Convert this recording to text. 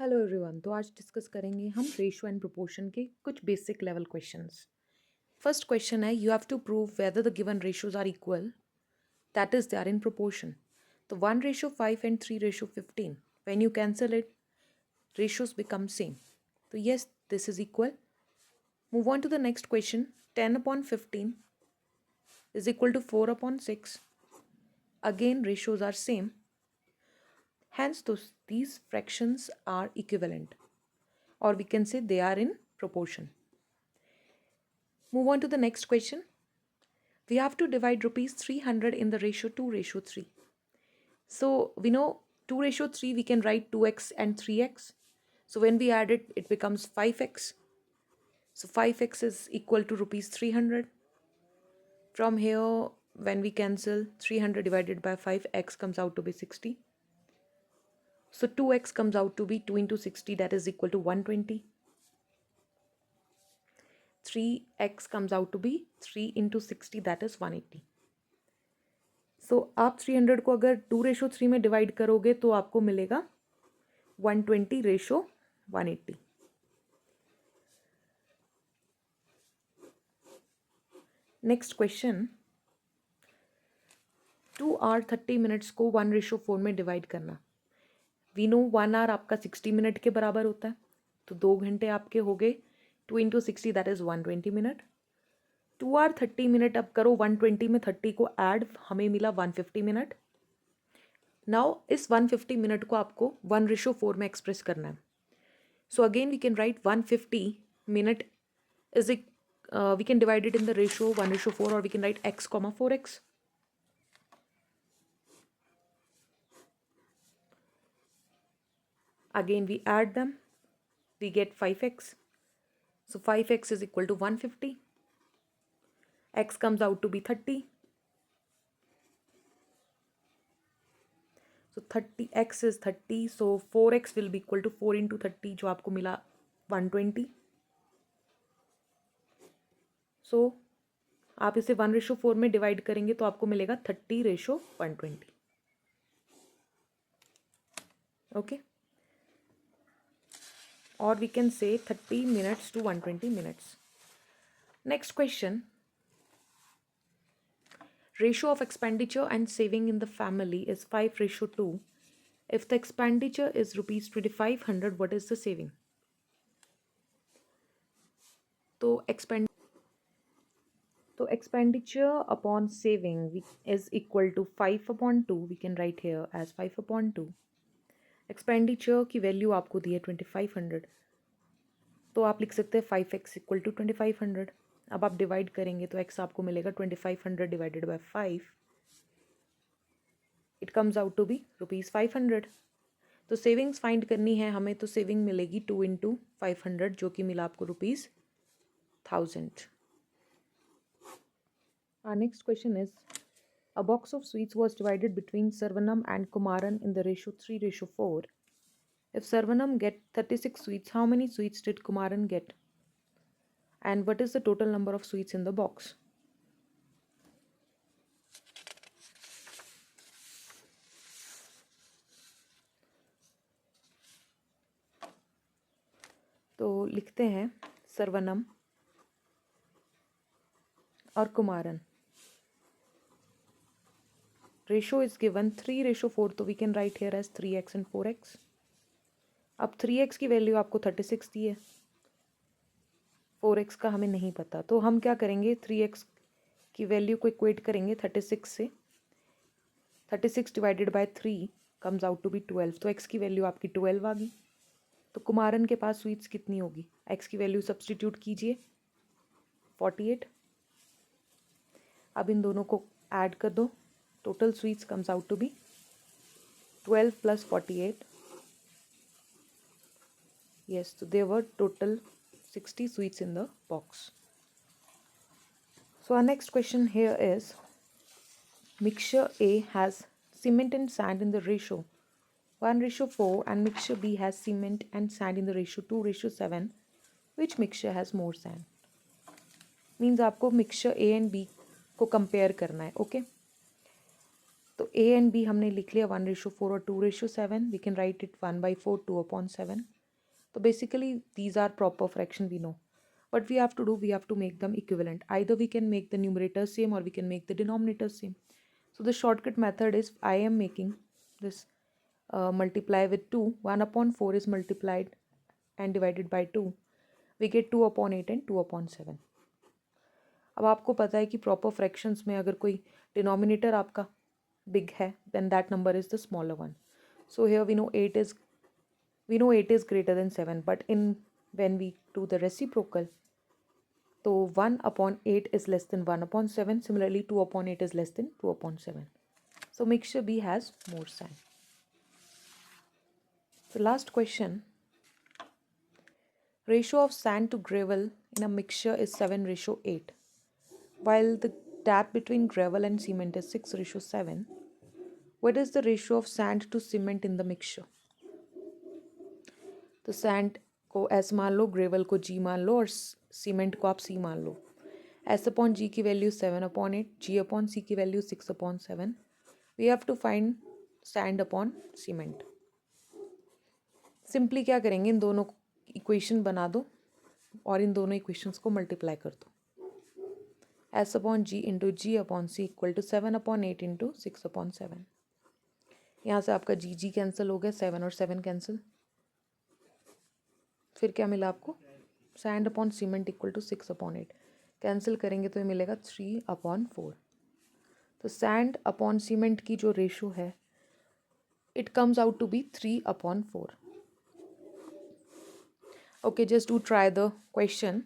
Hello everyone. तो आज discuss करेंगे हम रेशियो एंड प्रोपोर्शन के कुछ basic level questions. First question है, you have to prove whether the given ratios are equal, that is they are in proportion. तो 1:5 and 3:15, when you cancel it, ratios become same. So yes, this is equal. Move on to the next question. 10/15 is equal to 4/6. Again, ratios are same. Hence, these fractions are equivalent, or we can say they are in proportion. Move on to the next question. We have to divide rupees 300 in the ratio 2:3. So we know 2:3 we can write 2x and 3x. So when we add it, it becomes 5x. So 5x is equal to rupees 300. From here, when we cancel 300 divided by 5, x comes out to be 60. So 2x comes out to be 2 into 60, that is equal to 120. 3x comes out to be 3 into 60, that is 180. सो आप 300 को अगर 2:3 में divide करोगे तो आपको मिलेगा 120:180. Next question, 2 hour 30 minutes को 1:4 में डिवाइड करना. वी नो 1 आवर आपका 60 मिनट के बराबर होता है, तो 2 घंटे आपके हो गए. 2 into 60, that is 120 minute. 2 hour 30 minute अब करो 120 में 30 को ऐड, हमें मिला 150 मिनट. नाउ इस 150 मिनट को आपको 1:4 में एक्सप्रेस करना है. So again we can write 150 minute is we can divide it in the ratio 1:4, or we can write x, 4x. Again we add them, we get 5x. So 5x is equal to 150. X comes out to be 30. So 30x is 30, so 4x will be equal to 4 into 30, जो आपको मिला 120. सो आप इसे 1:4 में divide करेंगे तो आपको मिलेगा 30:120. Okay, or we can say 30 minutes to 120 minutes. Next question. Ratio of expenditure and saving in the family is 5:2. If the expenditure is rupees 2,500, what is the saving? So expenditure upon saving is equal to 5/2. We can write here as 5/2. Expenditure की value आपको दी है 2,500, तो आप लिख सकते हैं 5x equal to 2,500. अब आप डिवाइड करेंगे तो x आपको मिलेगा 2,500 divided by 5. It comes out to be ₹500. तो सेविंग्स फाइंड करनी है हमें, तो सेविंग मिलेगी 2 into 500, जो कि मिला आपको ₹1000. Our next question is, a box of sweets was divided between Sarvanam and Kumaran in the ratio 3:4. If Sarvanam get 36 sweets, how many sweets did Kumaran get? And what is the total number of sweets in the box? तो लिखते हैं सर्वनम और Kumaran. Ratio is given 3:4, तो we can write here as 3x and 4x. अब 3x की value आपको 36 दी है, 4x का हमें नहीं पता, तो हम क्या करेंगे, 3x की वैल्यू को इक्वेट करेंगे 36 से. 36 divided by 3 comes out to be 12, तो x की वैल्यू आपकी 12 आ गई. तो कुमारन के पास स्वीट्स कितनी होगी, x की वैल्यू सब्सटीट्यूट कीजिए 48. अब इन दोनों को ऐड कर दो, total sweets comes out to be 12 plus 48. Yes, so there were total 60 sweets in the box. So our next question here is, mixture A has cement and sand in the ratio 1:4, and mixture B has cement and sand in the ratio 2:7. Which mixture has more sand? Means आपको mixture A and B को compare करना है. Okay. तो A and B हमने लिख लिया 1:4 और 2:7. We can write it 1/4 2/7. So basically these are proper fraction we know. What we have to do, we have to make them equivalent. Either we can make the numerator same or we can make the denominator same. So the shortcut method is I am making this multiply with 2. 1/4 is multiplied and divided by 2. We get 2/8 and 2/7. अब आपको पता है कि proper fractions में अगर कोई denominator आपका big है then that number is the smaller one. So here we know 8 is greater than 7, but when we do the reciprocal, so 1/8 is less than 1/7. Similarly 2/8 is less than 2/7. So mixture B has more sand. The last question, ratio of sand to gravel in a mixture is 7:8, while the gap between gravel and cement is 6:7. What is the ratio of sand to cement in the mixture? तो sand को S मान लो, gravel को जी मान लो और cement को आप सी मान लो. S/G की वैल्यू 7/8, G/C की value 6/7. We have to find sand upon cement. Simply क्या करेंगे, इन दोनों इक्वेशन बना दो और इन दोनों इक्वेशंस को मल्टीप्लाई कर दो. S/G into G/C equal to 7/8 into 6/7. यहाँ से आपका जी कैंसिल हो गया, 7 और 7 कैंसिल. फिर क्या मिला आपको, sand upon cement equal to 6/8. Cancel करेंगे तो ये मिलेगा 3/4. तो सैंड अपॉन सीमेंट की जो रेशो है it comes out to be 3/4. Okay, just to try the question.